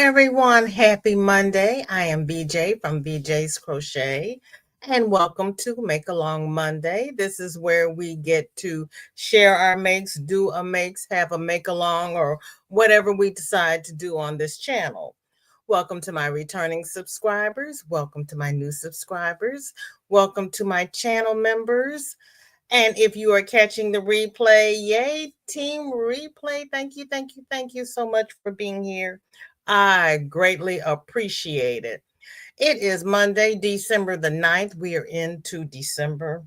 everyone. Happy Monday. I am BJ from BJ's Crochet, and welcome to Make Along Monday. This is where we get to share our makes, do a makes, have a make along, or whatever we decide to do on this channel. Welcome to my returning subscribers. Welcome to my new subscribers. Welcome to my channel members. And if you are catching the replay, yay, Team Replay. Thank you so much for being here. I greatly appreciate it. It is Monday, December the 9th. We are into December.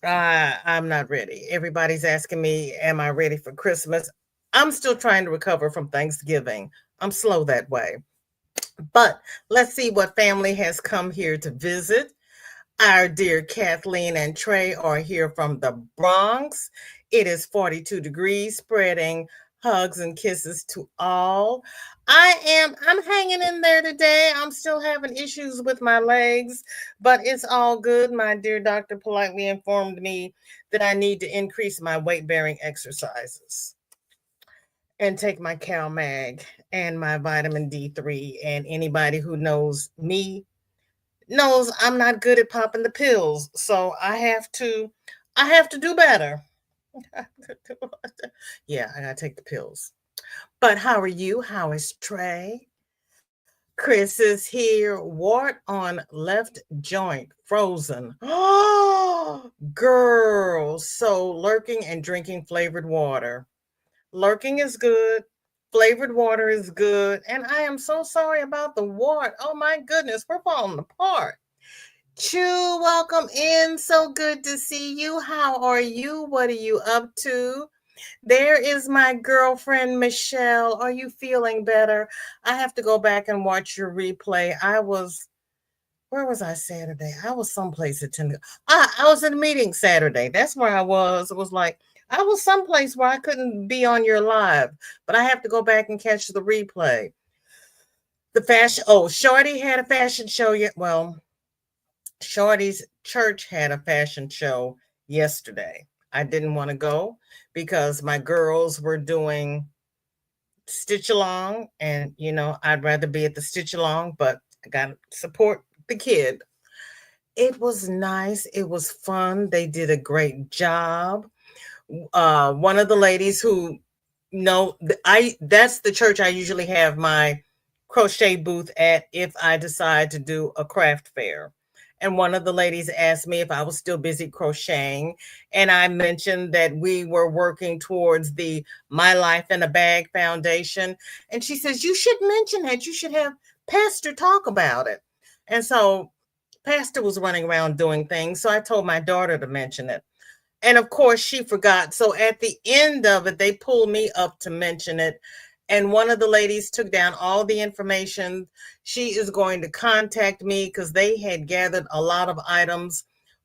I'm not ready. Everybody's asking me, am I ready for Christmas? I'm still trying to recover from Thanksgiving. I'm slow that way. But let's see what family has come here to visit. Our dear Kathleen and Trey are here from the Bronx. It is 42 degrees, spreading hugs and kisses to all. I'm hanging in there today. I'm still having issues with my legs, but it's all good. My dear doctor politely informed me that I need to increase my weight-bearing exercises and take my CalMag and my vitamin D3. And anybody who knows me knows I'm not good at popping the pills, so I have to do better. Yeah, I gotta take the pills. But how are you? How is Trey? Chris is here. Wart on left joint, frozen. Oh, girl. So lurking and drinking flavored water. Lurking is good. Flavored water is good. And I am so sorry about the wart. Oh my goodness, we're falling apart. Chu, welcome in. So good to see you. How are you? What are you up to? There is my girlfriend, Michelle. Are you feeling better? I have to go back and watch your replay. Where was I Saturday? I was someplace attending. I was in a meeting Saturday. That's where I was. It was like, I was someplace where I couldn't be on your live, but I have to go back and catch the replay. Shorty had a fashion show yet. Well, Shorty's church had a fashion show yesterday. I didn't want to go because my girls were doing stitch along, and I'd rather be at the stitch along, but I got to support the kid. It was nice. It was fun. They did a great job. One of the ladies who that's the church I usually have my crochet booth at if I decide to do a craft fair. And one of the ladies asked me if I was still busy crocheting. And I mentioned that we were working towards the My Life in a Bag Foundation. And she says, you should mention it. You should have Pastor talk about it. And so Pastor was running around doing things. So I told my daughter to mention it. And of course, she forgot. So at the end of it, they pulled me up to mention it. And one of the ladies took down all the information. She is going to contact me because they had gathered a lot of items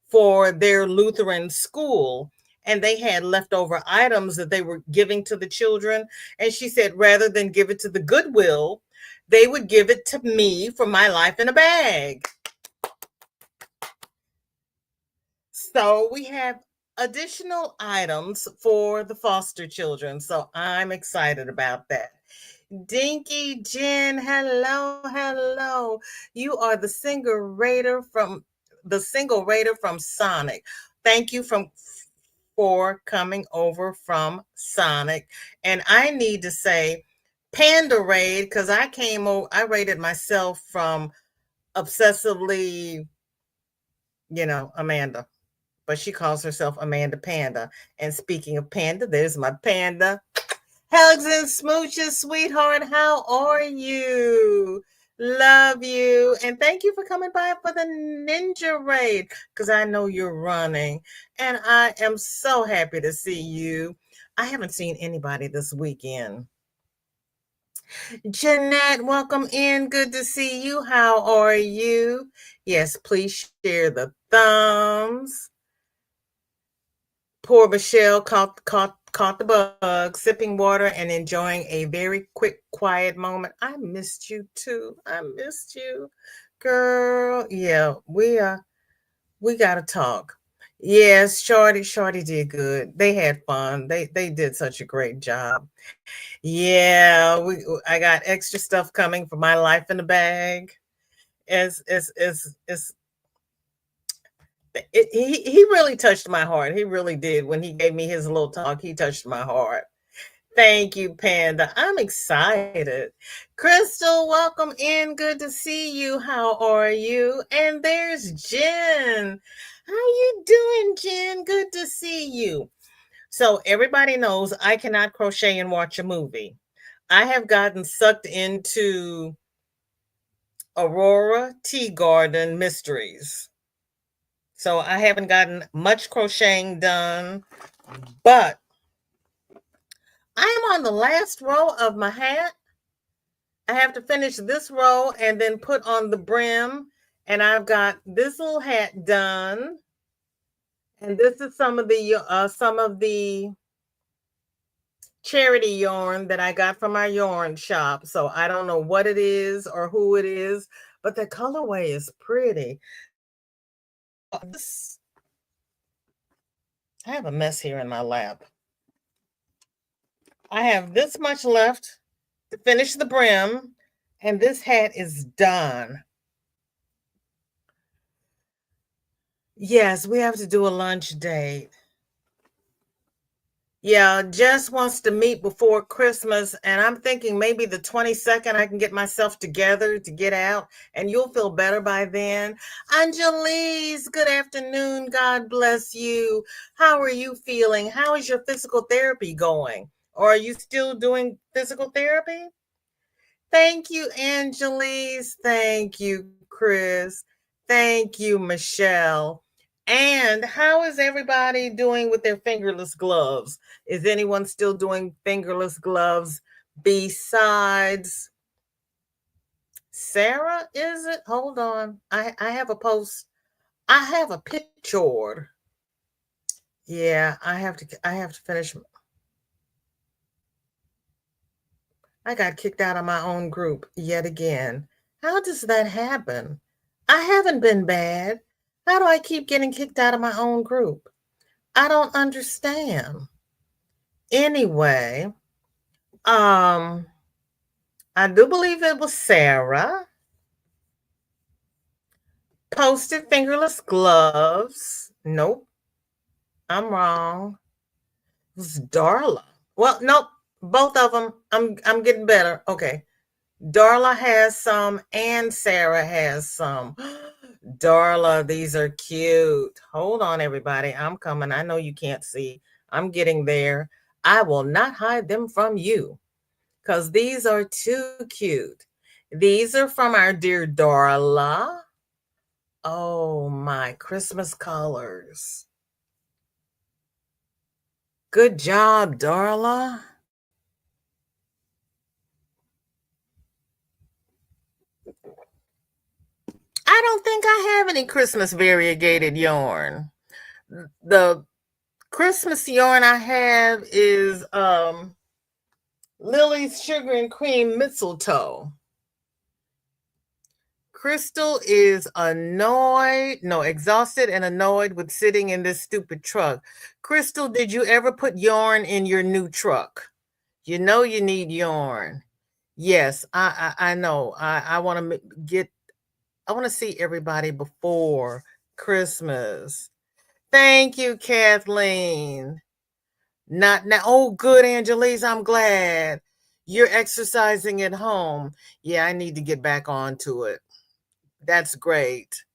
for their Lutheran school. And they had leftover items that they were giving to the children. And she said, rather than give it to the Goodwill, they would give it to me for My Life in a Bag. So we have additional items for the foster children. So I'm excited about that. Dinky Jen, hello. You are the single raider from Sonic. Thank you for coming over from Sonic. And I need to say Panda Raid, because I raided myself from obsessively, Amanda. But she calls herself Amanda Panda. And speaking of panda, there's my panda. Hugs and smooches, sweetheart. How are you? Love you. And thank you for coming by for the Ninja Raid, because I know you're running. And I am so happy to see you. I haven't seen anybody this weekend. Jeanette, welcome in. Good to see you. How are you? Yes, please share the thumbs. Poor Michelle caught the bug, sipping water and enjoying a very quick, quiet moment. I missed you too. I missed you, girl. Yeah, we got to talk. Yes, Shorty did good. They had fun. They did such a great job. Yeah, I got extra stuff coming for my life in the bag. It's he really touched my heart. He really did. When he gave me his little talk, he touched my heart. Thank you, Panda. I'm excited. Crystal, welcome in. Good to see you. How are you? And there's Jen. How you doing, Jen? Good to see you. So everybody knows I cannot crochet and watch a movie. I have gotten sucked into Aurora Tea Garden Mysteries. So I haven't gotten much crocheting done, but I am on the last row of my hat. I have to finish this row and then put on the brim. And I've got this little hat done. And this is some of the charity yarn that I got from our yarn shop. So I don't know what it is or who it is, but the colorway is pretty. I have a mess here in my lap. I have this much left to finish the brim, and this hat is done. Yes, we have to do a lunch date. Yeah, Jess wants to meet before Christmas, and I'm thinking maybe the 22nd I can get myself together to get out, and you'll feel better by then. Angelise, good afternoon. God bless you. How are you feeling? How is your physical therapy going? Or are you still doing physical therapy? Thank you, Angelise. Thank you, Chris. Thank you, Michelle. And how is everybody doing with their fingerless gloves? Is anyone still doing fingerless gloves besides Sarah? Is it? Hold on. I have a post. I have a picture. Yeah, I have to finish. I got kicked out of my own group yet again. How does that happen? I haven't been bad. How do I keep getting kicked out of my own group? I don't understand. Anyway, um, I do believe it was Sarah. Posted fingerless gloves. Nope, I'm wrong. It was Darla. Well, nope, both of them. I'm getting better. Okay. Darla has some and Sarah has some. Darla, these are cute. Hold on, everybody. I'm coming. I know you can't see. I'm getting there. I will not hide them from you because these are too cute. These are from our dear Darla. Oh, my Christmas colors. Good job, Darla. I don't think I have any Christmas variegated yarn. The Christmas yarn I have is Lily's Sugar and Cream Mistletoe. Crystal is exhausted and annoyed with sitting in this stupid truck. Crystal, did you ever put yarn in your new truck? You know you need yarn. Yes, I know. I want to I want to see everybody before Christmas. Thank you, Kathleen. Not now. Oh, good, Angelise. I'm glad you're exercising at home. Yeah, I need to get back onto it. That's great.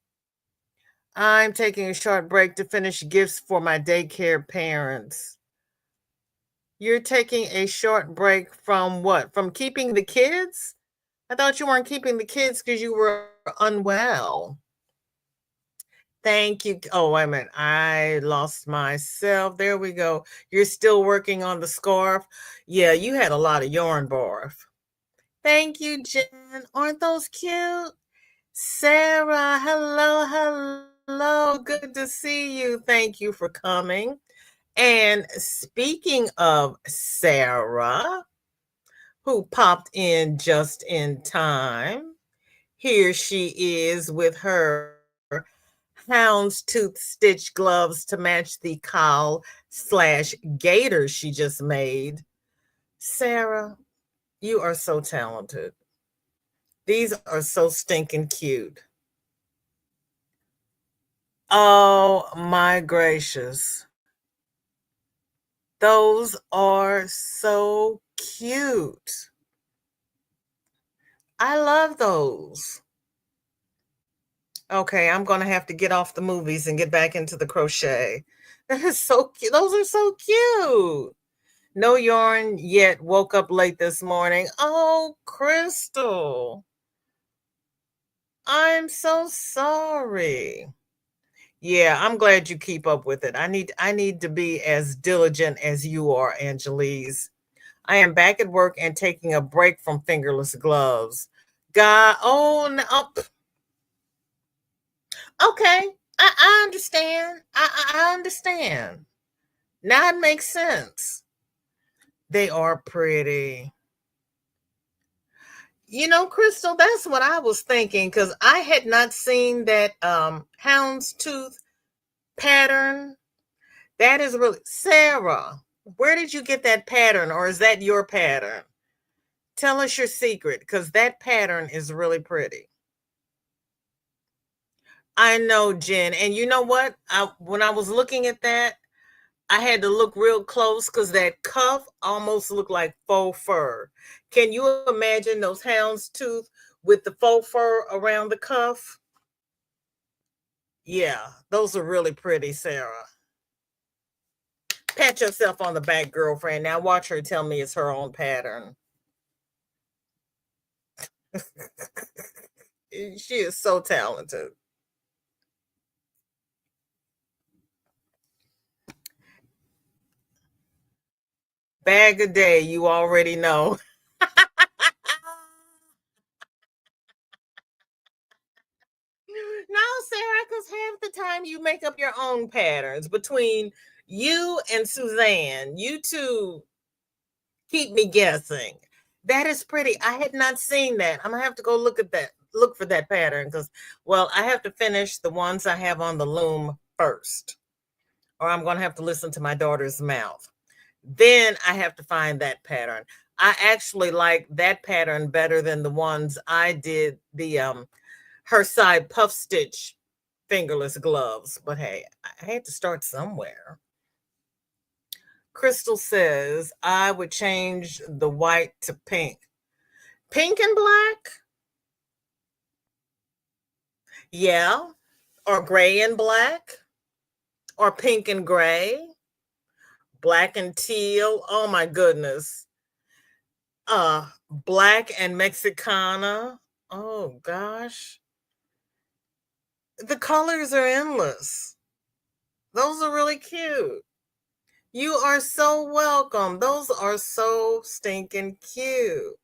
I'm taking a short break to finish gifts for my daycare parents. You're taking a short break from what? From keeping the kids? I thought you weren't keeping the kids because you were unwell. Thank you. Oh, wait a minute. I lost myself. There we go. You're still working on the scarf. Yeah, you had a lot of yarn barf. Thank you, Jen. Aren't those cute? Sarah, hello, hello. Good to see you. Thank you for coming. And speaking of Sarah, who popped in just in time, here she is with her houndstooth stitch gloves to match the cowl/gator she just made. Sarah, you are so talented. These are so stinking cute. Oh my gracious. Those are so cute. I love those. Okay, I'm gonna have to get off the movies and get back into the crochet. That is so cute. Those are so cute. No yarn yet. Woke up late this morning. Oh, Crystal. I'm so sorry. Yeah, I'm glad you keep up with it. I need to be as diligent as you are, Angelise. I am back at work and taking a break from fingerless gloves. God, oh no. Okay. I understand. I understand. Now it makes sense. They are pretty. You know, Crystal, that's what I was thinking because I had not seen that houndstooth pattern. That is really Sarah. Where did you get that pattern, or is that your pattern? Tell us your secret because that pattern is really pretty. I know, Jen. And you know what? When I was looking at that, I had to look real close because that cuff almost looked like faux fur. Can you imagine those houndstooth with the faux fur around the cuff? Yeah, those are really pretty, Sarah. Pat yourself on the back, girlfriend. Now watch her tell me it's her own pattern. She is so talented. Bag a day, you already know. No, Sarah, because half the time you make up your own patterns between you and Suzanne. You two keep me guessing. That is pretty. I had not seen that. I'm gonna have to go look at that, look for that pattern because, well, I have to finish the ones I have on the loom first, or I'm gonna have to listen to my daughter's mouth. Then I have to find that pattern. I actually like that pattern better than the ones I did the her side puff stitch fingerless gloves. But hey, I had to start somewhere. Crystal says I would change the white to pink. Pink and black? Yeah. Or gray and black? Or pink and gray? Black and teal? Oh my goodness. Black and Mexicana. Oh gosh. The colors are endless. Those are really cute. You are so welcome. Those are so stinking cute.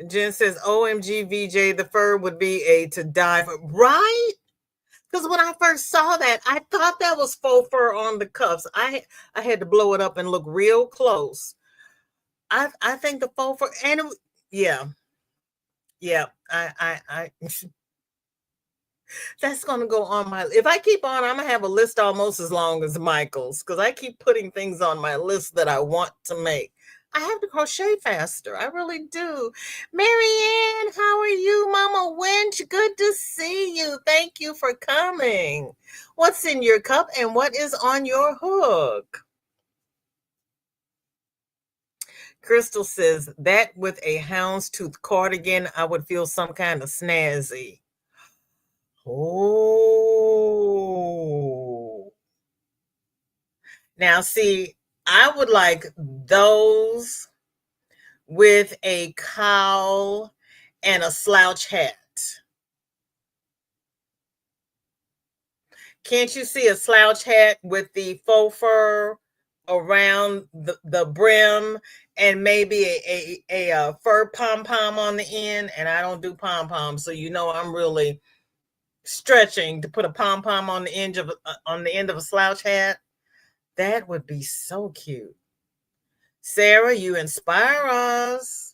Jen says, OMG, VJ, the fur would be a to die for. Right? Because when I first saw that, I thought that was faux fur on the cuffs. I had to blow it up and look real close. I think the faux fur, and yeah, yeah. I That's gonna go on my. If I keep on, I'm gonna have a list almost as long as Michael's because I keep putting things on my list that I want to make. I have to crochet faster. I really do. Marianne, how are you, Mama Winch? Good to see you. Thank you for coming. What's in your cup and what is on your hook? Crystal says that with a houndstooth cardigan, I would feel some kind of snazzy. Oh. Now, see, I would like those with a cowl and a slouch hat. Can't you see a slouch hat with the faux fur around the brim and maybe a fur pom pom on the end? And I don't do pom poms, so you know I'm really stretching to put a pom pom on the end of a slouch hat. That would be so cute. Sarah, you inspire us.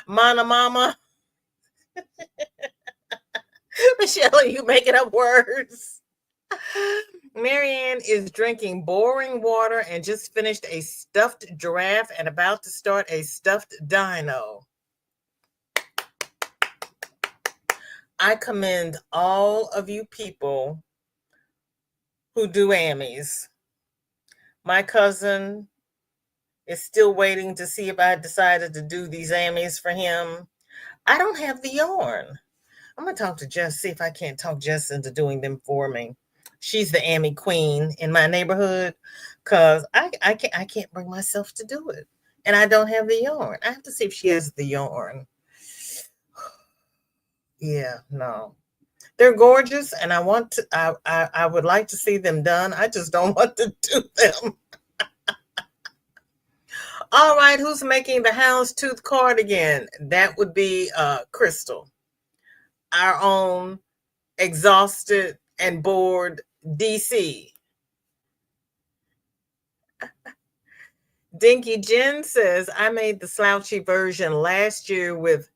Mana Mama. Shelley, you making up words. Marianne is drinking boring water and just finished a stuffed giraffe and about to start a stuffed dino. I commend all of you people who do Ammies. My cousin is still waiting to see if I decided to do these Ammies for him. I don't have the yarn. I'm going to talk to Jess, see if I can't talk Jess into doing them for me. She's the Ammy queen in my neighborhood because I can't bring myself to do it. And I don't have the yarn. I have to see if she has the yarn. Yeah, no. They're gorgeous, and I would like to see them done. I just don't want to do them. All right, who's making the houndstooth cardigan? That would be Crystal, our own exhausted and bored DC. Dinky Jen says, I made the slouchy version last year with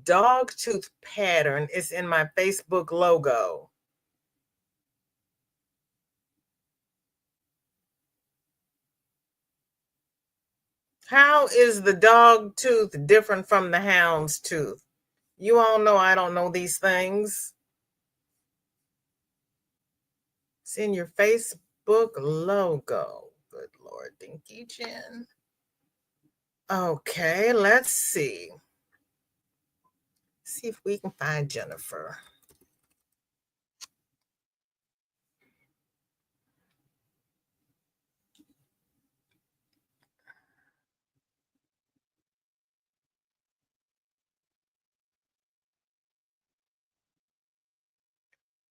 dog tooth pattern. It's in my Facebook logo. How is the dog tooth different from the hound's tooth? You all know I don't know these things. It's in your Facebook logo. Good Lord, Dinky Jen. Okay, let's see. See if we can find Jennifer.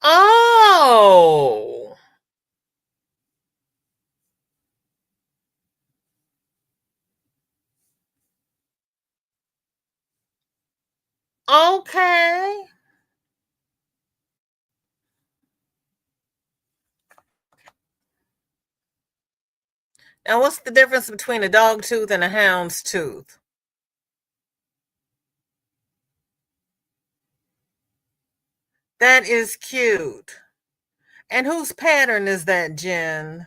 Oh, okay. Now, what's the difference between a dog tooth and a hound's tooth? That is cute. And whose pattern is that, Jen?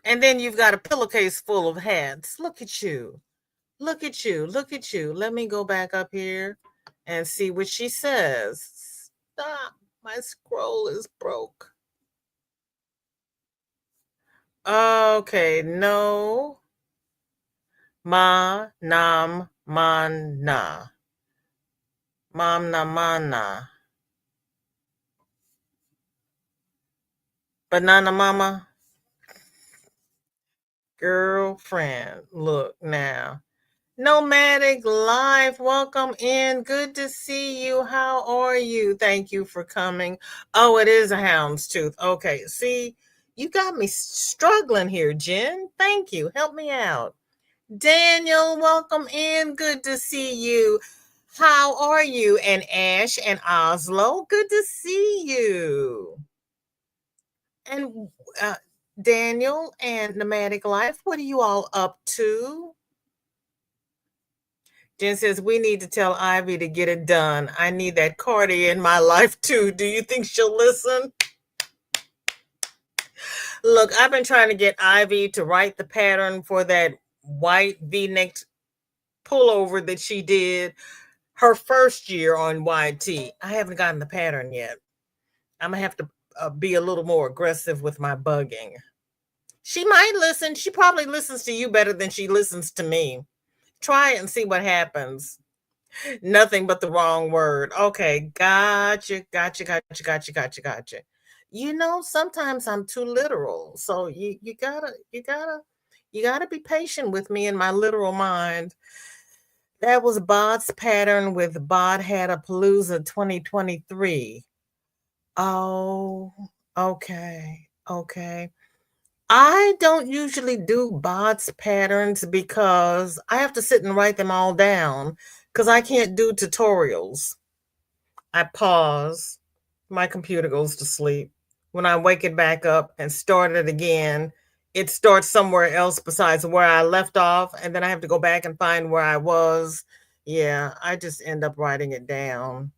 And then you've got a pillowcase full of hats. Look at you. Look at you. Look at you. Let me go back up here and see what she says. Stop. My scroll is broke. Okay, no. Ma nam man na. Mam na mana. Banana mama. Girlfriend. Look now. Nomadic Life, welcome in. Good to see you. How are you? Thank you for coming. Oh, it is a houndstooth. Okay, see, you got me struggling here, Jen. Thank you. Help me out. Daniel, welcome in. Good to see you. How are you? And Ash and Oslo, good to see you. And Daniel and Nomadic Life, what are you all up to? Jen says, we need to tell Ivy to get it done. I need that Cardi in my life too. Do you think she'll listen? Look, I've been trying to get Ivy to write the pattern for that white V-neck pullover that she did her first year on YT. I haven't gotten the pattern yet. I'm going to have to be a little more aggressive with my bugging. She might listen. She probably listens to you better than she listens to me. Try it and see what happens. Nothing but the wrong word. Okay, gotcha. You know, sometimes I'm too literal. So you gotta be patient with me in my literal mind. That was Bod's pattern with Bod Had a Palooza 2023. Oh, okay. Okay. I don't usually do bots patterns because I have to sit and write them all down because I can't do tutorials. I pause, my computer goes to sleep. When I wake it back up and start it again, it starts somewhere else besides where I left off, and then I have to go back and find where I was. Yeah, I just end up writing it down.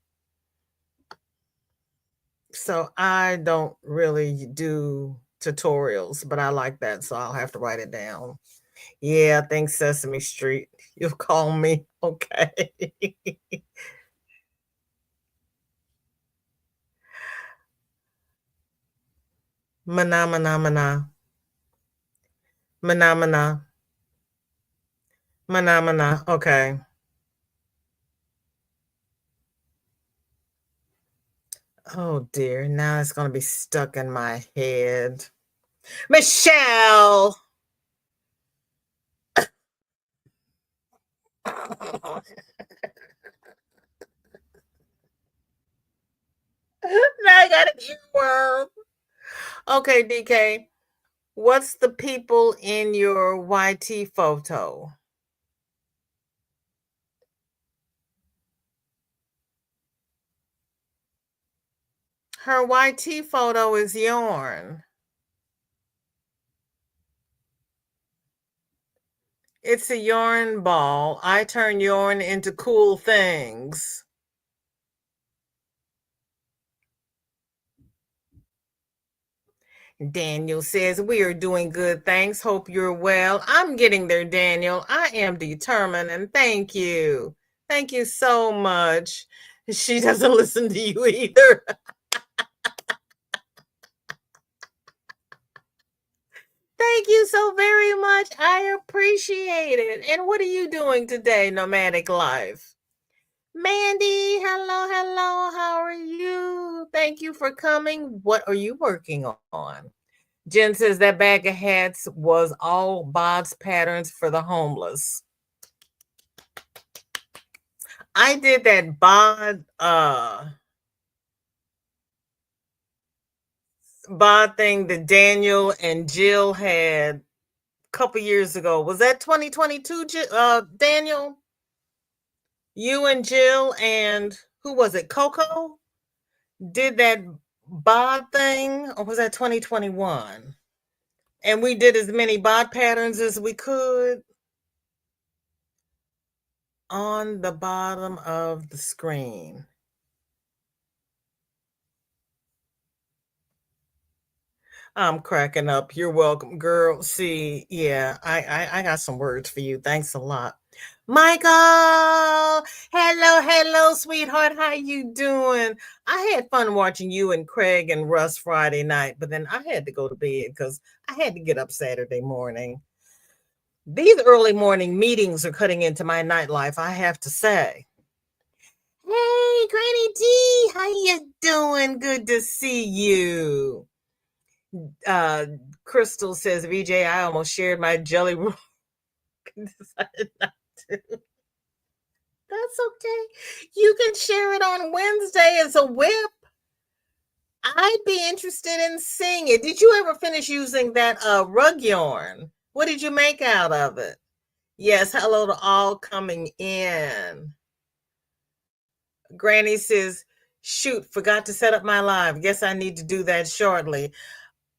So I don't really do tutorials, but I like that, so I'll have to write it down. Yeah, I think Sesame Street. You'll call me. Okay. Mana mana mana. Mana mana. Mana mana. Okay. Oh dear. Now it's gonna be stuck in my head. Michelle. Now I gotta get word. Okay, DK. What's the people in your YT photo? Her YT photo is yarn. It's a yarn ball. I turn yarn into cool things. Daniel says, we are doing good. Thanks. Hope you're well. I'm getting there, Daniel. I am determined, and thank you. Thank you so much. She doesn't listen to you either. Thank you so very much. I appreciate it. And what are you doing today, Nomadic Life? Mandy, hello, hello. How are you? Thank you for coming. What are you working on? Jen says that bag of hats was all Bob's patterns for the homeless. I did that bod thing that Daniel and Jill had a couple years ago. Was that 2022, Daniel? You and Jill and who was it? Coco did that bod thing, or was that 2021? And we did as many bod patterns as we could on the bottom of the screen. I'm cracking up. You're welcome, girl. See, yeah, I got some words for you. Thanks a lot. Michael, hello, sweetheart. How you doing? I had fun watching you and Craig and Russ Friday night, but then I had to go to bed because I had to get up Saturday morning. These early morning meetings are cutting into my nightlife, I have to say. Hey, Granny D, how you doing? Good to see you. uh Crystal says, VJ, I almost shared my jelly roll. Decided not to. That's okay. You can share it on Wednesday as a whip. I'd be interested in seeing it. Did you ever finish using that rug yarn? What did you make out of it? Yes, hello to all coming in. Granny says, shoot, forgot to set up my live. Guess I need to do that shortly.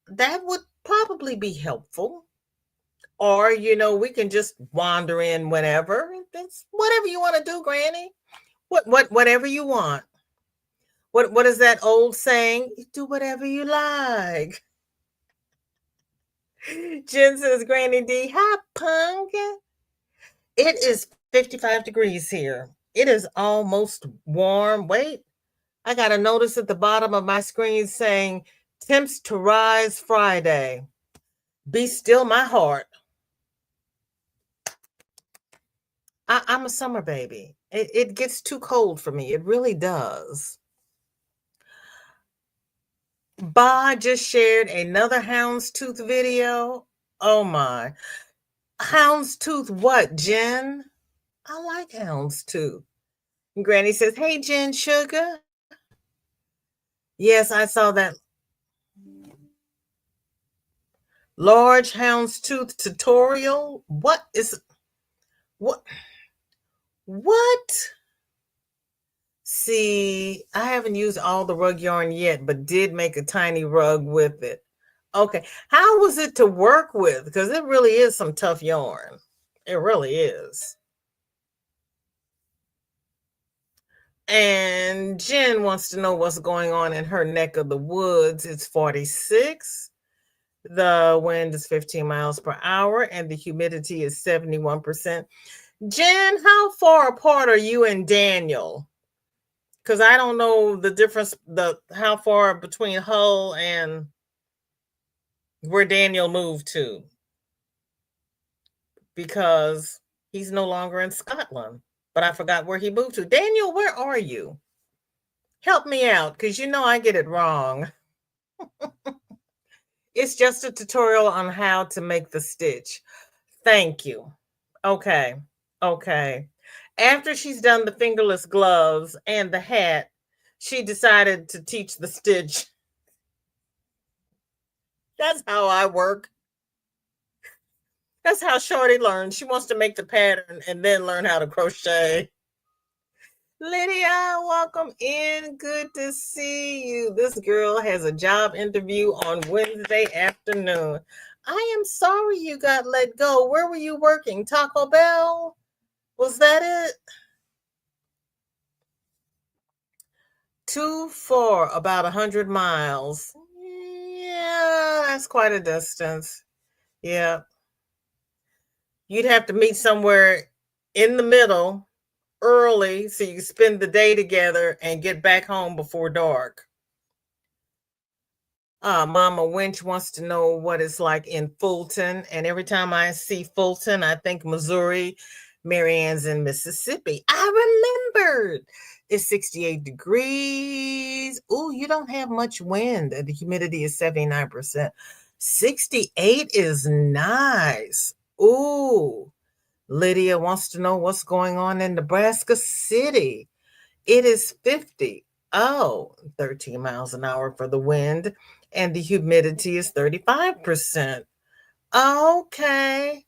That would probably be helpful. Or, we can just wander in whenever. That's whatever you want to do, Granny. Whatever you want. What is that old saying? Do whatever you like. Jen says, Granny D, hi, pumpkin. It is 55 degrees here. It is almost warm. Wait, I got a notice at the bottom of my screen saying temps to rise Friday. Be still my heart. I'm a summer baby. It gets too cold for me. It really does. Ba just shared another houndstooth video. Oh my. Houndstooth what, Jen? I like houndstooth. Granny says, hey, Jen Sugar. Yes, I saw that large houndstooth tutorial. What? What? See, I haven't used all the rug yarn yet, but did make a tiny rug with it. Okay. How was it to work with? Because it really is some tough yarn. It really is. And Jen wants to know what's going on in her neck of the woods. It's 46. The wind is 15 miles per hour and the humidity is 71%. Jen, how far apart are you and Daniel? Because I don't know the difference, how far between Hull and where Daniel moved to. Because he's no longer in Scotland. But I forgot where he moved to. Daniel, where are you? Help me out, because you know I get it wrong. It's just a tutorial on how to make the stitch. Thank you. Okay. Okay. After she's done the fingerless gloves and the hat, she decided to teach the stitch. That's how I work. That's how Shorty learns. She wants to make the pattern and then learn how to crochet. Lydia, welcome in. Good to see you. This girl has a job interview on Wednesday afternoon. I am sorry you got let go. Where were you working? Taco Bell? Was that it? Too far, about 100 miles. Yeah, that's quite a distance. Yeah. You'd have to meet somewhere in the middle early so you spend the day together and get back home before dark. Mama Winch wants to know what it's like in Fulton. And every time I see Fulton, I think Missouri. Marianne's in Mississippi. I remembered. It's 68 degrees. Oh, you don't have much wind. The humidity is 79%. 68 is nice. Ooh. Lydia wants to know what's going on in Nebraska City. It is 50. Oh, 13 miles an hour for the wind. And the humidity is 35%. Okay.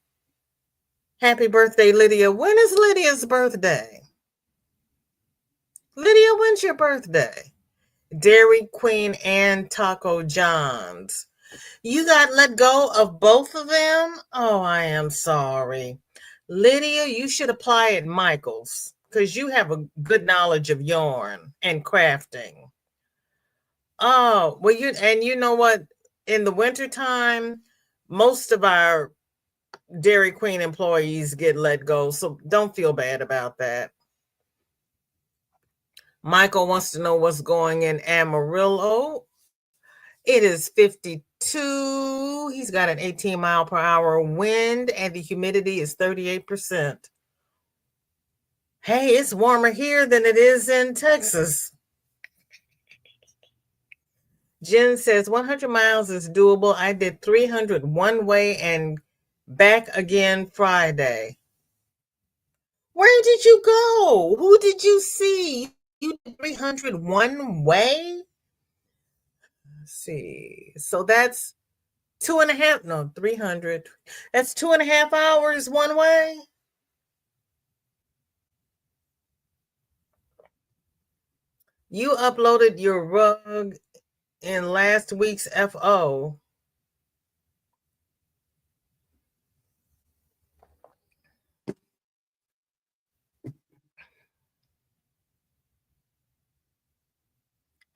Happy birthday, Lydia. When is Lydia's birthday? Lydia, when's your birthday? Dairy Queen and Taco John's. You got let go of both of them? Oh, I am sorry. Lydia, you should apply at Michael's because you have a good knowledge of yarn and crafting. Oh, well, you know what? In the wintertime, most of our Dairy Queen employees get let go, so don't feel bad about that. Michael wants to know what's going in Amarillo. It is 52. He's got an 18 mile per hour wind and the humidity is 38%. Hey, it's warmer here than it is in Texas. Jen says 100 miles is doable. I did 300 one way and back again Friday. Where did you go? Who did you see? You did 300 one way? Let's see. So that's 300. That's 2.5 hours one way. You uploaded your rug in last week's FO.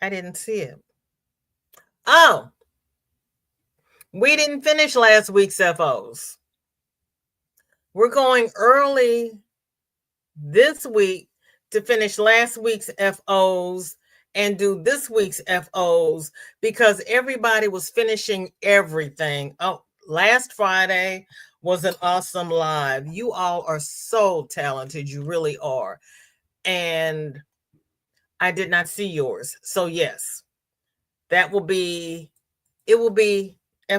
I didn't see it. Oh, we didn't finish last week's FOs. We're going early this week to finish last week's FOs and do this week's FOs because everybody was finishing everything. Oh, last Friday was an awesome live. You all are so talented. You really are. And I did not see yours. So yes, it will be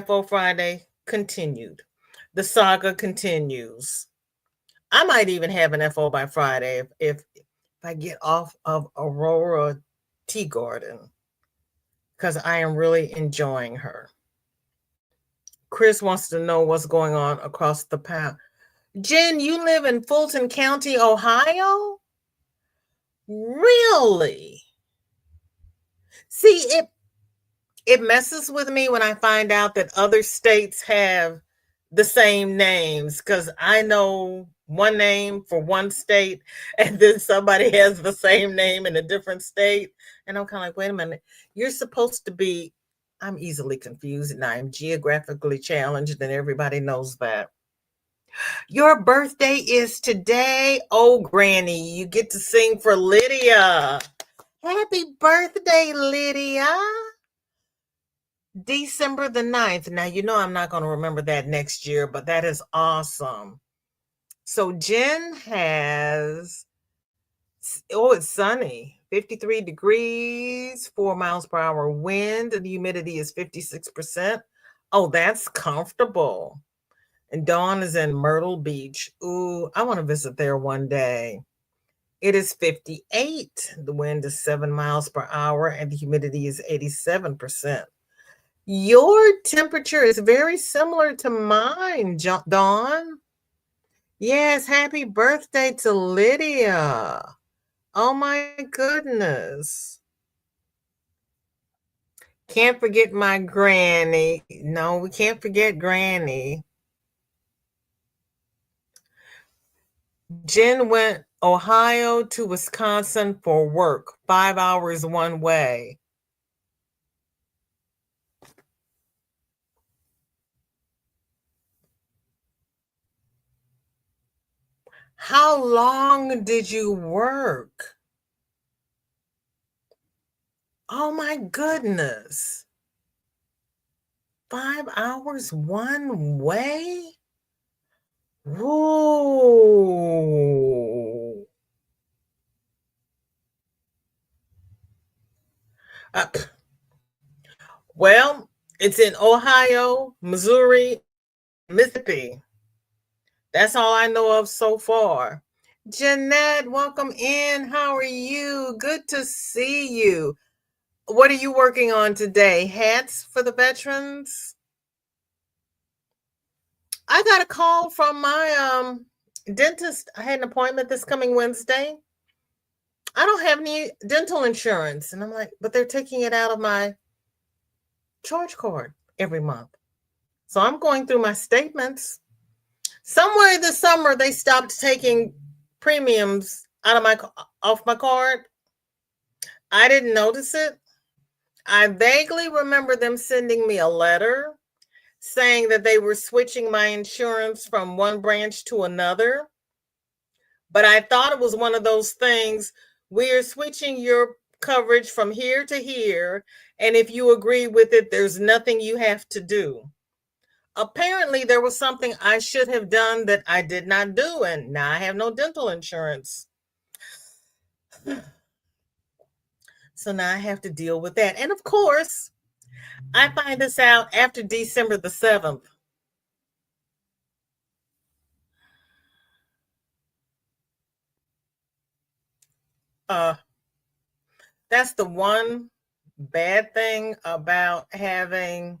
FO Friday continued. The saga continues. I might even have an FO by Friday if I get off of Aurora Tea Garden because I am really enjoying her. Chris wants to know what's going on across the path. Jen, you live in Fulton County, Ohio? Really? See, it messes with me when I find out that other states have the same names because I know one name for one state, and then somebody has the same name in a different state. And I'm kind of like, wait a minute, you're supposed to be, I'm easily confused and I'm geographically challenged, and everybody knows that. Your birthday is today. Oh, Granny, you get to sing for Lydia. Happy birthday, Lydia. December the 9th. Now, you know I'm not going to remember that next year, but that is awesome. So Jen has, oh, it's sunny, 53 degrees, 4 miles per hour wind, and the humidity is 56%. Oh, that's comfortable. And Dawn is in Myrtle Beach. Ooh, I want to visit there one day. It is 58. The wind is 7 miles per hour, and the humidity is 87%. Your temperature is very similar to mine, Dawn. Yes, happy birthday to Lydia. Oh my goodness. Can't forget my granny. No, we can't forget Granny. Jen went Ohio to Wisconsin for work, 5 hours one way. How long did you work? Oh my goodness. 5 hours one way? Whoa. Uh, well, it's in Ohio, Missouri, Mississippi. That's all I know of so far. Jeanette, welcome in. How are you? Good to see you. What are you working on today? Hats for the veterans? I got a call from my dentist. I had an appointment this coming Wednesday. I don't have any dental insurance. And I'm like, but they're taking it out of my charge card every month. So I'm going through my statements. Somewhere this summer, they stopped taking premiums out of off my card. I didn't notice it. I vaguely remember them sending me a letter saying that they were switching my insurance from one branch to another. But I thought it was one of those things, we're switching your coverage from here to here, and if you agree with it, there's nothing you have to do. Apparently, there was something I should have done that I did not do, and now I have no dental insurance. So now I have to deal with that. And of course, I find this out after December the 7th. That's the one bad thing about having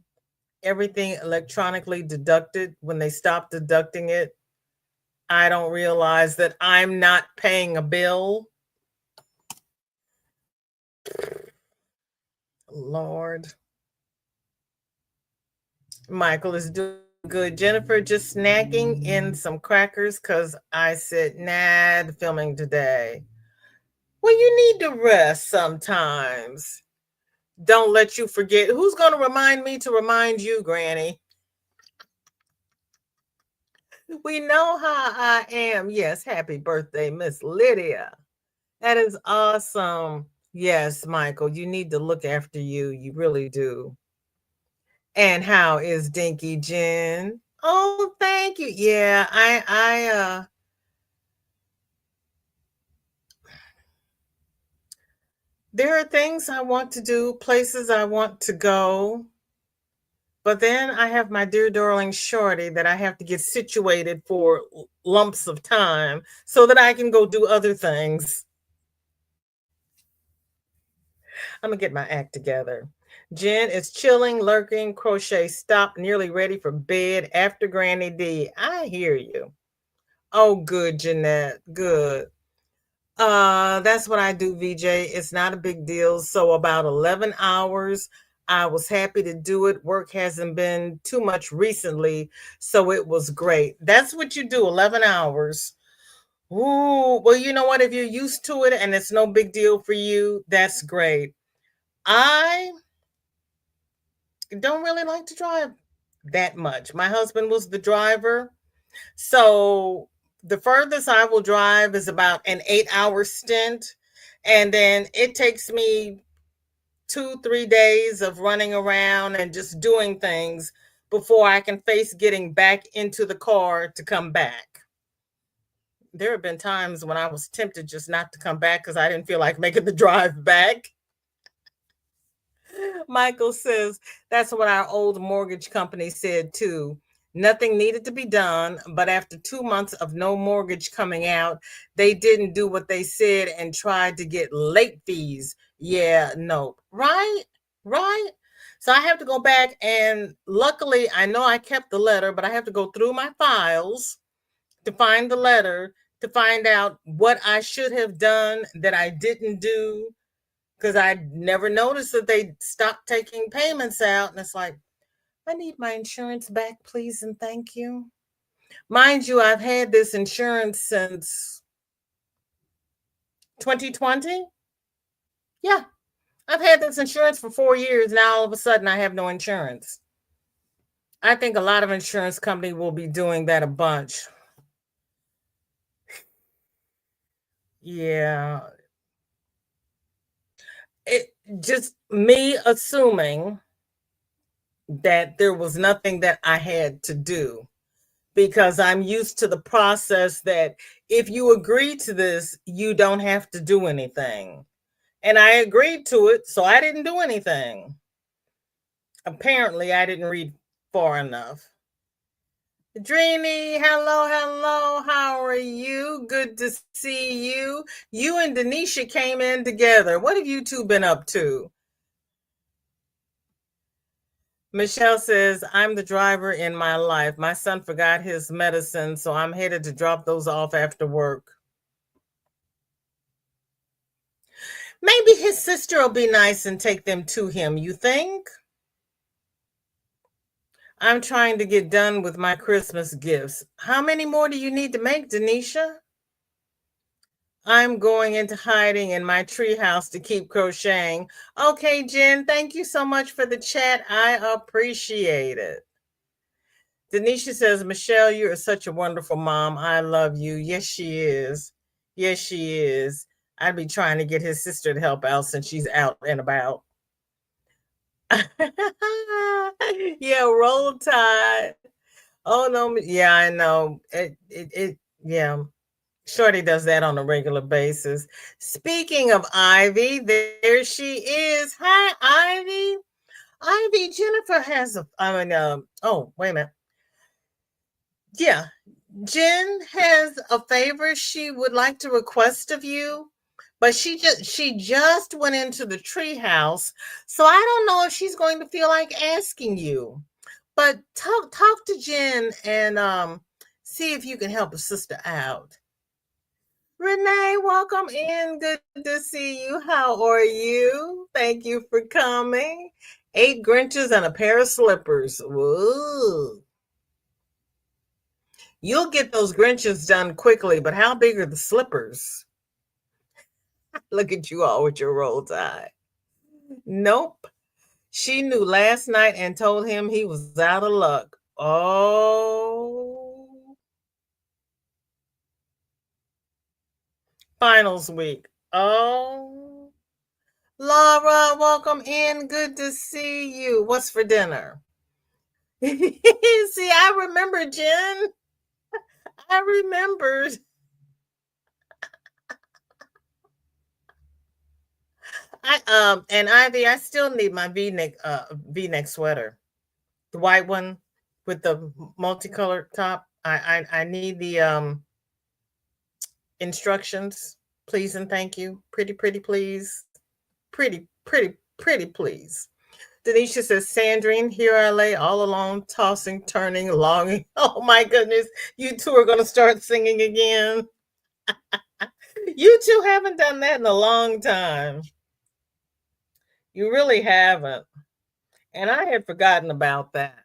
everything electronically deducted. When they stop deducting it, I don't realize that I'm not paying a bill. Lord. Michael is doing good. Jennifer just snacking in some crackers because I said, nah, the filming today. Well, you need to rest sometimes. Don't let you forget. Who's going to remind me to remind you, Granny? We know how I am. Yes, happy birthday, Miss Lydia. That is awesome. Yes, Michael, you need to look after you. You really do. And how is Dinky Jen? Oh, thank you. Yeah, there are things I want to do, places I want to go. But then I have my dear darling Shorty that I have to get situated for lumps of time so that I can go do other things. I'm gonna get my act together. Jen is chilling, lurking, crochet, stop, nearly ready for bed after Granny D. I hear you. Oh, good, Jeanette. Good. That's what I do, VJ. It's not a big deal. So about 11 hours. I was happy to do it. Work hasn't been too much recently, so it was great. That's what you do, 11 hours. Ooh, well, you know what? If you're used to it and it's no big deal for you, that's great. I don't really like to drive that much. My husband was the driver. So the furthest I will drive is about an 8-hour stint. And then it takes me 2, 3 days of running around and just doing things before I can face getting back into the car to come back. There have been times when I was tempted just not to come back because I didn't feel like making the drive back. Michael says that's what our old mortgage company said too. Nothing needed to be done, but after 2 months of no mortgage coming out, they didn't do what they said and tried to get late fees. Yeah, no. Right? Right? So I have to go back, and luckily I know I kept the letter, but I have to go through my files to find the letter to find out what I should have done that I didn't do because I never noticed that they stopped taking payments out. And it's like, I need my insurance back, please, and thank you. Mind you, I've had this insurance since 2020. Yeah, I've had this insurance for 4 years. Now, all of a sudden, I have no insurance. I think a lot of insurance company will be doing that a bunch. Yeah, it just me assuming that there was nothing that I had to do because I'm used to the process that if you agree to this, you don't have to do anything. And I agreed to it, so I didn't do anything. Apparently, I didn't read far enough. Dreamy, hello, hello. How are you? Good to see you. You and Denisha came in together. What have you two been up to? Michelle says, I'm the driver in my life. My son forgot his medicine, so I'm headed to drop those off after work. Maybe his sister will be nice and take them to him, you think? I'm trying to get done with my Christmas gifts. How many more do you need to make, Denisha? I'm going into hiding in my treehouse to keep crocheting. Okay, Jen, thank you so much for the chat. I appreciate it. Denisha says, Michelle, you are such a wonderful mom. I love you. Yes, she is. Yes, she is. I'd be trying to get his sister to help out since she's out and about. Yeah, roll tide. Oh no, yeah, I know. Yeah. Shorty does that on a regular basis. Speaking of Ivy, there she is. Hi, Ivy. Ivy, Jennifer has a, I mean, oh, wait a minute. Yeah, Jen has a favor she would like to request of you, but she just went into the treehouse, so I don't know if she's going to feel like asking you. But talk to Jen and see if you can help a sister out. Renee, welcome in. Good to see you. How are you? Thank you for coming. 8 Grinches and a pair of slippers. Woo. You'll get those Grinches done quickly, but how big are the slippers? Look at you all with your roll tie. Nope. She knew last night and told him he was out of luck. Oh, finals week. Oh, Laura, welcome in. Good to see you. What's for dinner? See, I remember, Jen. I remembered. And Ivy, I still need my V-neck sweater. The white one with the multicolored top. I need the instructions, please and thank you. Pretty, pretty, please. Pretty, pretty, pretty, please. Denisha says, Sandrine, here I lay all alone, tossing, turning, longing. Oh my goodness, you two are going to start singing again. You two haven't done that in a long time. You really haven't. And I had forgotten about that.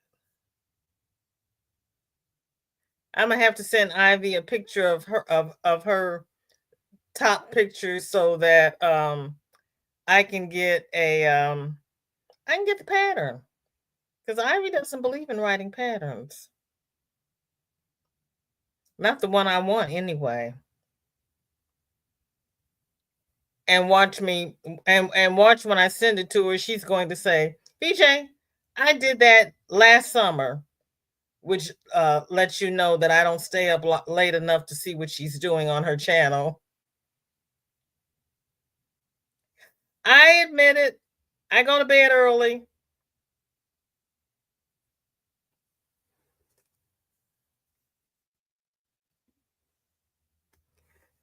I'm gonna have to send Ivy a picture of her top pictures so that I can get a I can get the pattern because Ivy doesn't believe in writing patterns. Not the one I want anyway. And watch me and watch when I send it to her, she's going to say, BJ, I did that last summer, which lets you know that I don't stay up late enough to see what she's doing on her channel. I admit it. I go to bed early.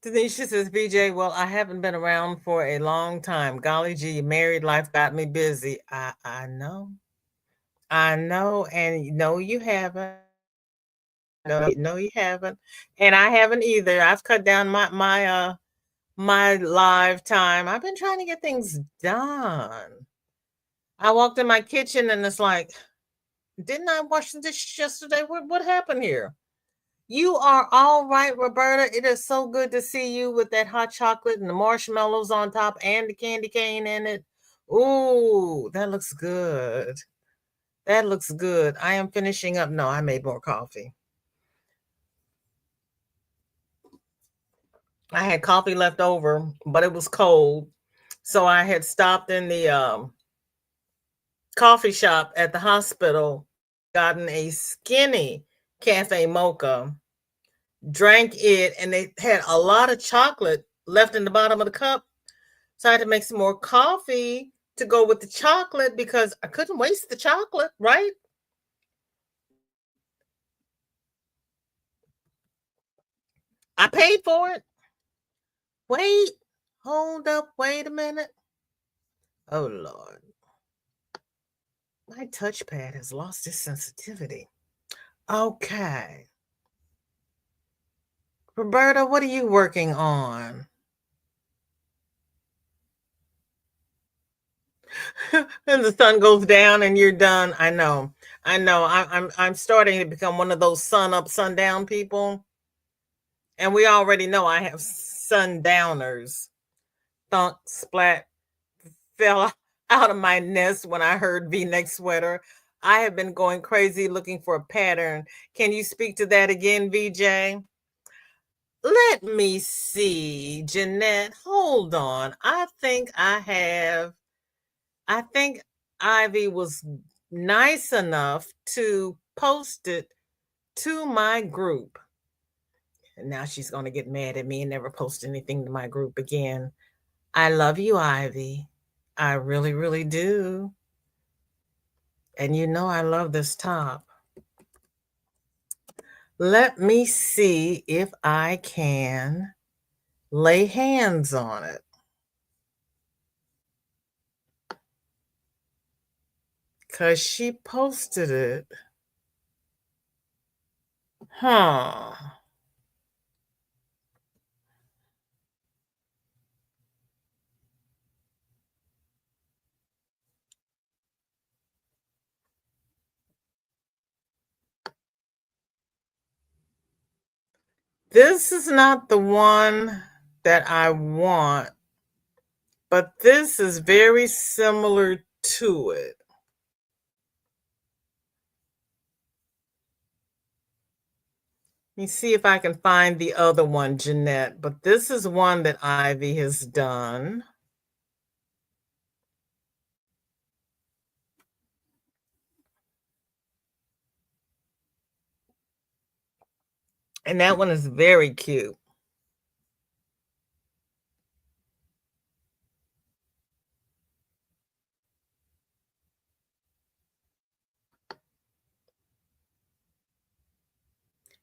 Tanisha says, BJ, well, I haven't been around for a long time. Golly gee, married life got me busy. I know. I know. And no, you haven't. No, you haven't. And I haven't either. I've cut down my live time. I've been trying to get things done. I walked in my kitchen and it's like, didn't I wash the dishes yesterday? What happened here? You are all right, Roberta. It is so good to see you with that hot chocolate and the marshmallows on top and the candy cane in it. Ooh, that looks good. That looks good. I am finishing up. No, I made more coffee. I had coffee left over, but it was cold. So I had stopped in the coffee shop at the hospital, gotten a skinny cafe mocha, drank it, and they had a lot of chocolate left in the bottom of the cup. So I had to make some more coffee to go with the chocolate because I couldn't waste the chocolate, right? I paid for it. Wait, hold up, wait a minute. Oh, Lord. My touchpad has lost its sensitivity. Okay. Roberta, what are you working on? And the sun goes down and you're done. I know. I know. I'm starting to become one of those sun up, sundown people. And we already know I have sundowners. Thunk, splat, fell out of my nest when I heard V-neck sweater. I have been going crazy looking for a pattern. Can you speak to that again, VJ? Let me see, Jeanette. Hold on. I think Ivy was nice enough to post it to my group. And now she's going to get mad at me and never post anything to my group again. I love you, Ivy. I really, really do. And you know I love this top. Let me see if I can lay hands on it. Because she posted it. Huh. This is not the one that I want, but this is very similar to it. Let me see if I can find the other one, Jeanette, but this is one that Ivy has done. And that one is very cute.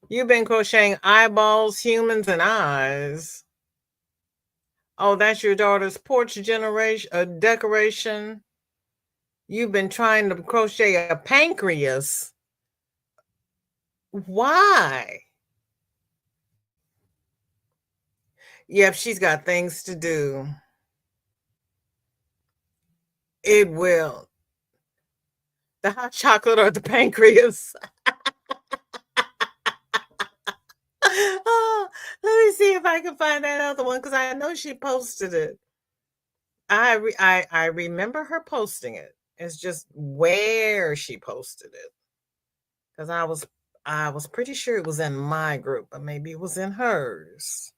You've been crocheting eyeballs, humans, and eyes. Oh, that's your daughter's porch decoration. You've been trying to crochet a pancreas. Why? Yep, she's got things to do. It will. The hot chocolate or the pancreas? me see if I can find that other one because I know she posted it. I remember her posting it. It's just where she posted it because I was pretty sure it was in my group, but maybe it was in hers.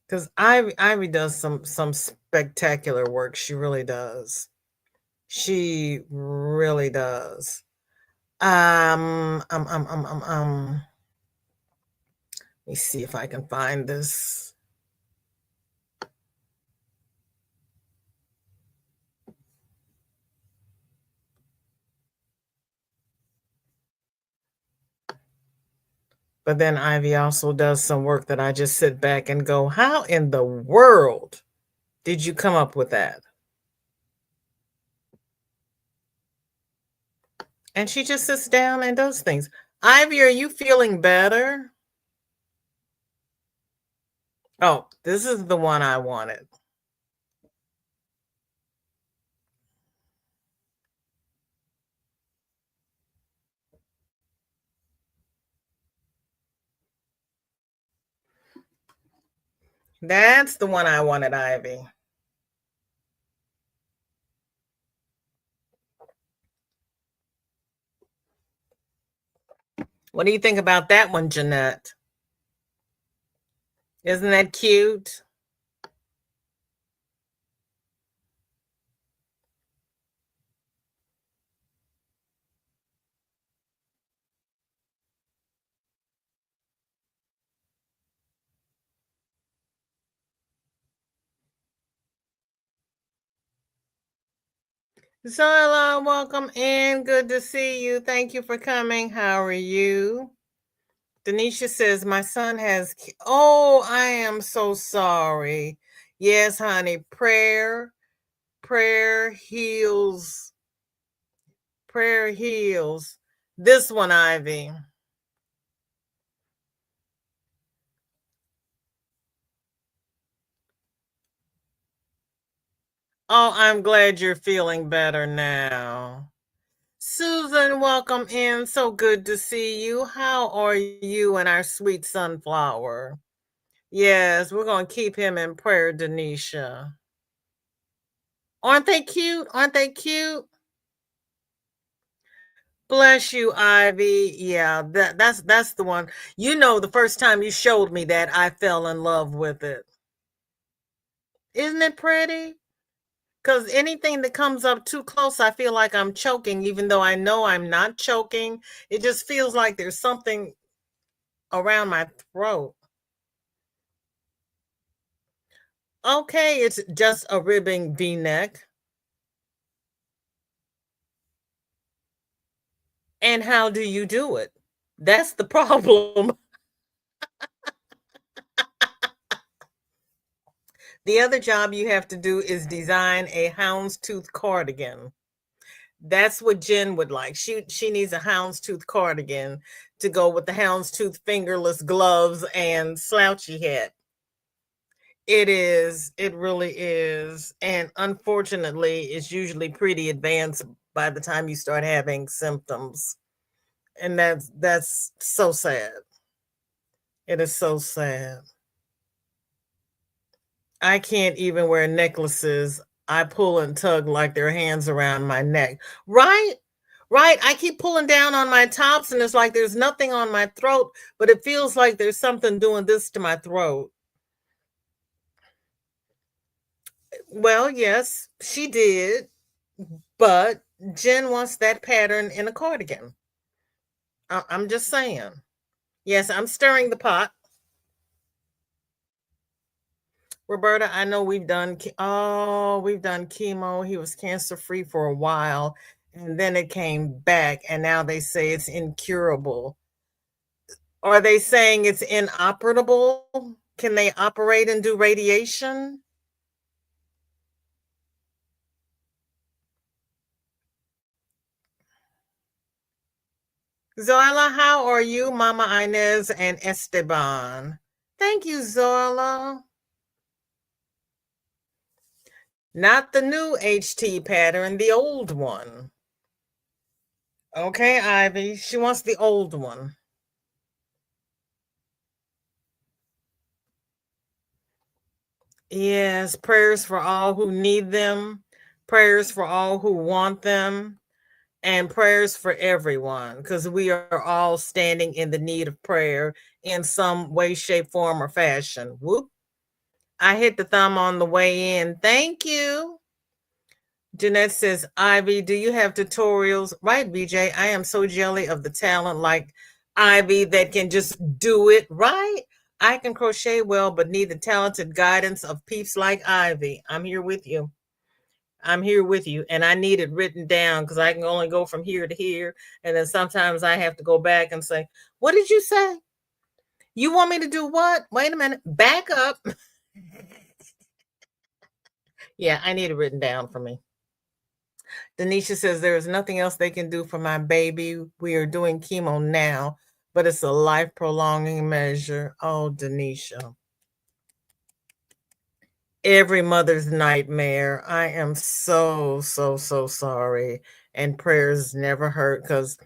Because Ivy does some spectacular work. She really does. She really does. Um, um, um, um, um, um. Let me see if I can find this. But then Ivy also does some work that I just sit back and go, how in the world did you come up with that? And she just sits down and does things. Ivy, are you feeling better? Oh, this is the one I wanted. That's the one I wanted, Ivy. What do you think about that one, Jeanette? Isn't that cute? Zoila, welcome in. Good to see you. Thank you for coming. How are you? Denisha says, my son has. Oh, I am so sorry. Yes, honey. Prayer heals. Prayer heals. This one, Ivy. Oh, I'm glad you're feeling better now. Susan, welcome in. So good to see you. How are you and our sweet sunflower? Yes, we're going to keep him in prayer, Denisha. Aren't they cute? Aren't they cute? Bless you, Ivy. Yeah, that's the one. You know, the first time you showed me that, I fell in love with it. Isn't it pretty? Because anything that comes up too close, I feel like I'm choking, even though I know I'm not choking. It just feels like there's something around my throat. Okay, it's just a ribbing V-neck. And how do you do it? That's the problem. The other job you have to do is design a houndstooth cardigan. That's what Jen would like. She needs a houndstooth cardigan to go with the houndstooth fingerless gloves and slouchy hat. It is. It really is. And unfortunately, it's usually pretty advanced by the time you start having symptoms. And that's so sad. It is so sad. I can't even wear necklaces. I pull and tug like their hands around my neck. Right? Right. I keep pulling down on my tops and it's like there's nothing on my throat, but it feels like there's something doing this to my throat. Well, yes, she did, but Jen wants that pattern in a cardigan. I'm just saying. Yes, I'm stirring the pot. Roberta, I know we've done chemo. He was cancer free for a while and then it came back and now they say it's incurable. Are they saying it's inoperable? Can they operate and do radiation? Zoila, how are you, Mama Inez and Esteban? Thank you, Zoila. Not the new HT pattern, the old one. Okay, Ivy. She wants the old one. Yes, prayers for all who need them, prayers for all who want them, and prayers for everyone because we are all standing in the need of prayer in some way, shape, form, or fashion. Whoop. I hit the thumb on the way in. Thank you. Jeanette says, Ivy, do you have tutorials? Right, BJ. I am so jelly of the talent like Ivy that can just do it, right? I can crochet well, but need the talented guidance of peeps like Ivy. I'm here with you. I'm here with you. And I need it written down because I can only go from here to here. And then sometimes I have to go back and say, what did you say? You want me to do what? Wait a minute. Back up. Yeah, I need it written down for me. Denisha says there is nothing else they can do for my baby. We are doing chemo now, but it's a life prolonging measure. Oh, Denisha. Every mother's nightmare. I am so sorry. And prayers never hurt because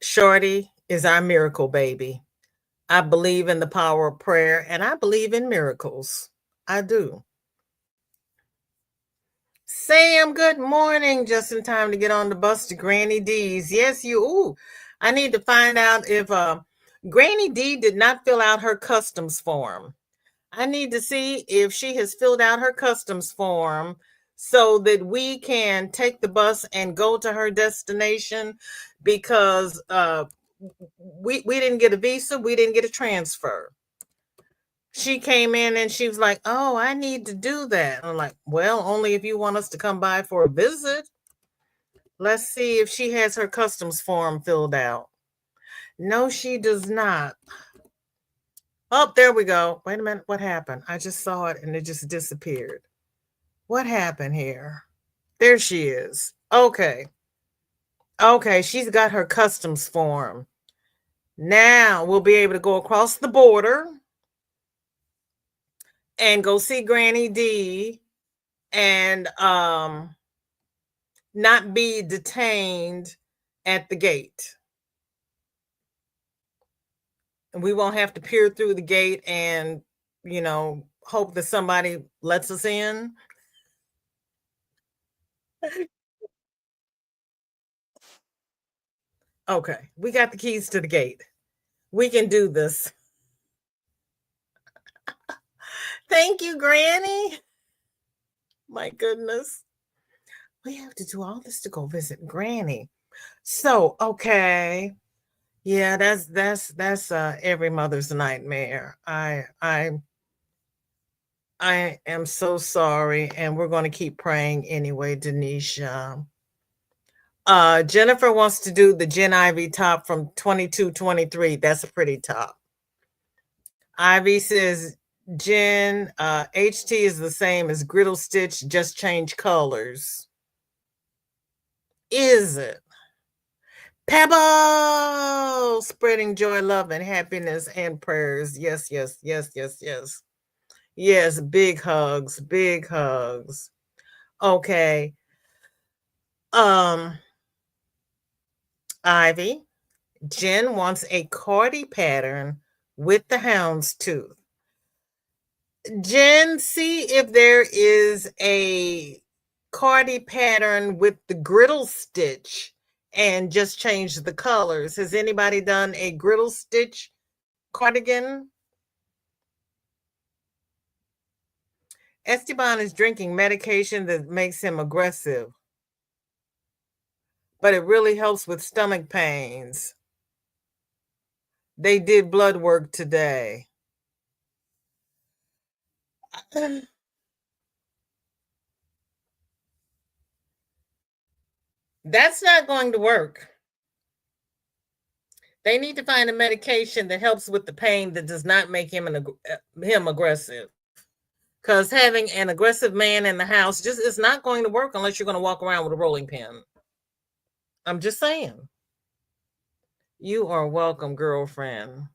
Shorty is our miracle baby. I believe in the power of prayer and I believe in miracles. I do. Sam, good morning. Just in time to get on the bus to Granny D's. Yes, you. Ooh, I need to find out if Granny D did not fill out her customs form. I need to see if she has filled out her customs form so that we can take the bus and go to her destination because we didn't get a visa, we didn't get a transfer. She came in and she was like, "Oh, I need to do that." I'm like, "Well, only if you want us to come by for a visit." Let's see if she has her customs form filled out. No, she does not. Oh, there we go. Wait a minute. What happened? I just saw it and it just disappeared. What happened here? There she is. Okay. Okay. She's got her customs form. Now we'll be able to go across the border and go see Granny D and not be detained at the gate. And we won't have to peer through the gate and, hope that somebody lets us in. Okay, we got the keys to the gate. We can do this. Thank you, Granny. My goodness. We have to do all this to go visit Granny. So, okay. Yeah, that's every mother's nightmare. I am so sorry, and we're going to keep praying anyway, Denisha. Jennifer wants to do the Jen Ivy top from 22-23. That's a pretty top. Ivy says Jen, HT is the same as griddle stitch, just change colors. Is it? Pebble spreading joy, love, and happiness and prayers. Yes, yes, yes, yes, yes. Yes, big hugs, big hugs. Okay. Um, Ivy, Jen wants a Cardi pattern with the houndstooth. Jen, see if there is a Cardi pattern with the griddle stitch and just change the colors. Has anybody done a griddle stitch cardigan? Esteban is drinking medication that makes him aggressive, but it really helps with stomach pains. They did blood work today. That's not going to work. They need to find a medication that helps with the pain that does not make him aggressive. Because having an aggressive man in the house just is not going to work unless you're going to walk around with a rolling pin. I'm just saying. You are welcome, girlfriend.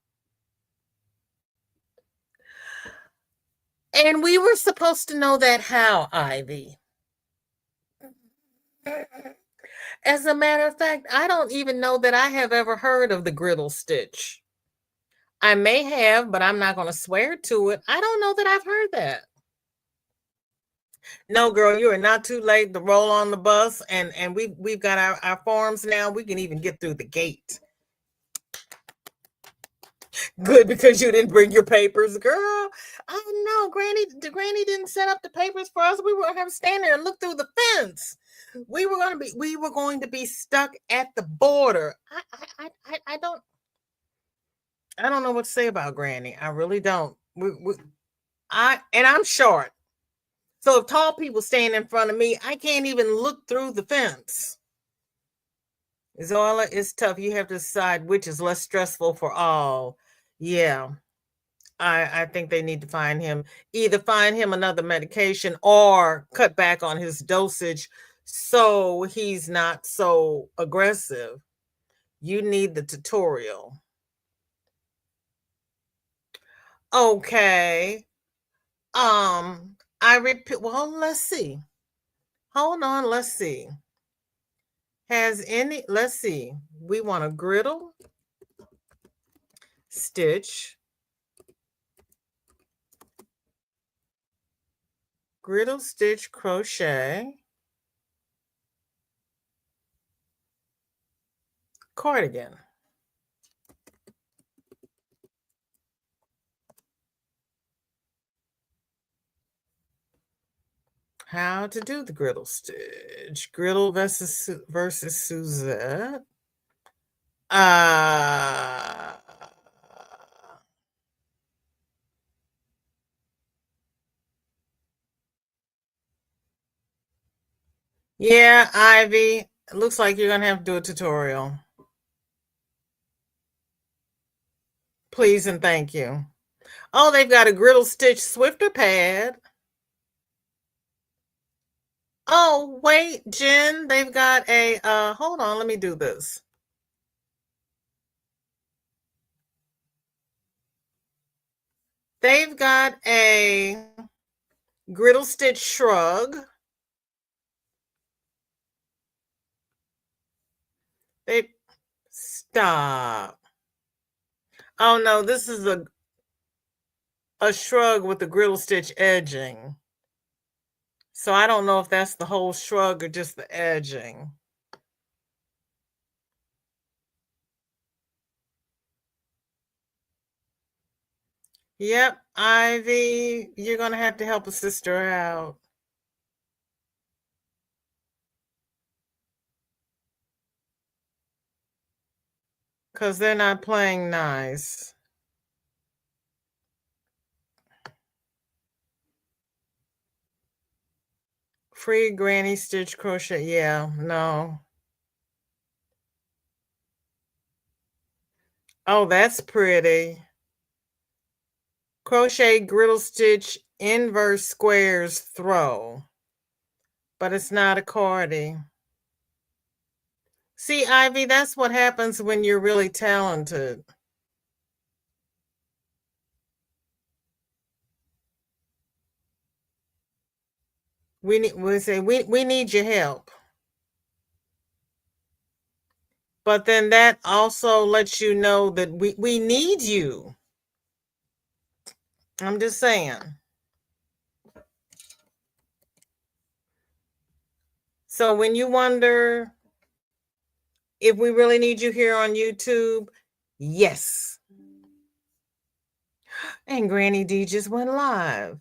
And we were supposed to know that how, Ivy? As a matter of fact, I don't even know that I have ever heard of the griddle stitch. I may have, but I'm not going to swear to it. I don't know that I've heard that. No, girl, you are not too late to roll on the bus, and we've got our forms now. We can even get through the gate. Good, because you didn't bring your papers, girl. I know, Granny didn't set up the papers for us. We were gonna have to stand there and look through the fence. We were going to be stuck at the border. I don't know what to say about Granny. I really don't. I'm short. So if tall people stand in front of me, I can't even look through the fence. It's tough. You have to decide which is less stressful for all. Yeah. I think they need to either find him another medication or cut back on his dosage so he's not so aggressive. You need the tutorial. Okay. I repeat. Well, let's see. Hold on. Let's see. Let's see. We want a griddle, stitch, griddle, stitch, crochet, cardigan. How to do the griddle stitch. Griddle versus Suzette. Yeah, Ivy. It looks like you're gonna have to do a tutorial. Please and thank you. Oh, they've got a griddle stitch Swifter pad. Oh, wait, Jen, they've got a hold on, let me do this. They've got a griddle stitch shrug. Stop. Oh no, this is a shrug with the griddle stitch edging. So I don't know if that's the whole shrug or just the edging. Yep, Ivy, you're going to have to help a sister out. Because they're not playing nice. Free granny stitch crochet. Yeah, no. Oh, that's pretty. Crochet griddle stitch inverse squares throw. But it's not a cardie. See, Ivy, that's what happens when you're really talented. We need your help. But then that also lets you know that we need you. I'm just saying. So when you wonder if we really need you here on YouTube, yes. And Granny D just went live.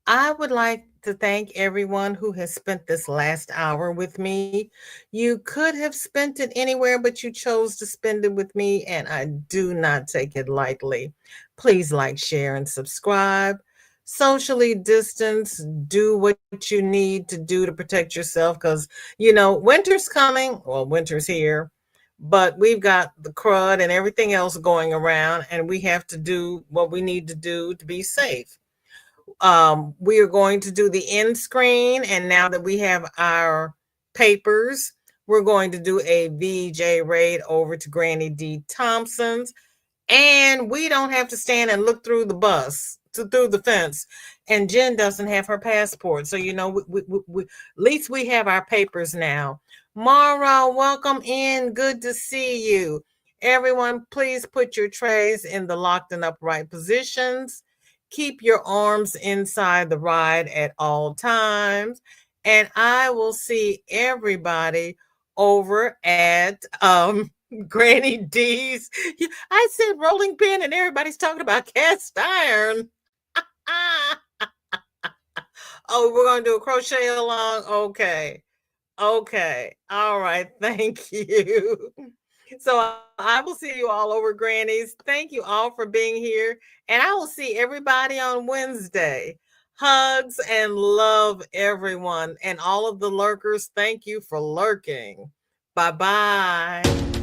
I would like to thank everyone who has spent this last hour with me. You could have spent it anywhere, but you chose to spend it with me, and I do not take it lightly. Please like, share, and subscribe. Socially distance, do what you need to do to protect yourself because, winter's coming. Well, winter's here, but we've got the crud and everything else going around, and we have to do what we need to do to be safe. We are going to do the end screen, and now that we have our papers, we're going to do a VJ raid over to Granny D Thompson's, and we don't have to stand and look through the fence, and Jen doesn't have her passport, so at least we have our papers now. Mara, welcome in. Good to see you. Everyone, please put your trays in the locked and upright positions. Keep your arms inside the ride at all times. And I will see everybody over at Granny D's. I said rolling pin and everybody's talking about cast iron. Oh, we're going to do a crochet along? Okay. Okay. All right. Thank you. So I will see you all over Granny's. Thank you all for being here. And I will see everybody on Wednesday. Hugs and love, everyone. And all of the lurkers, thank you for lurking. Bye bye.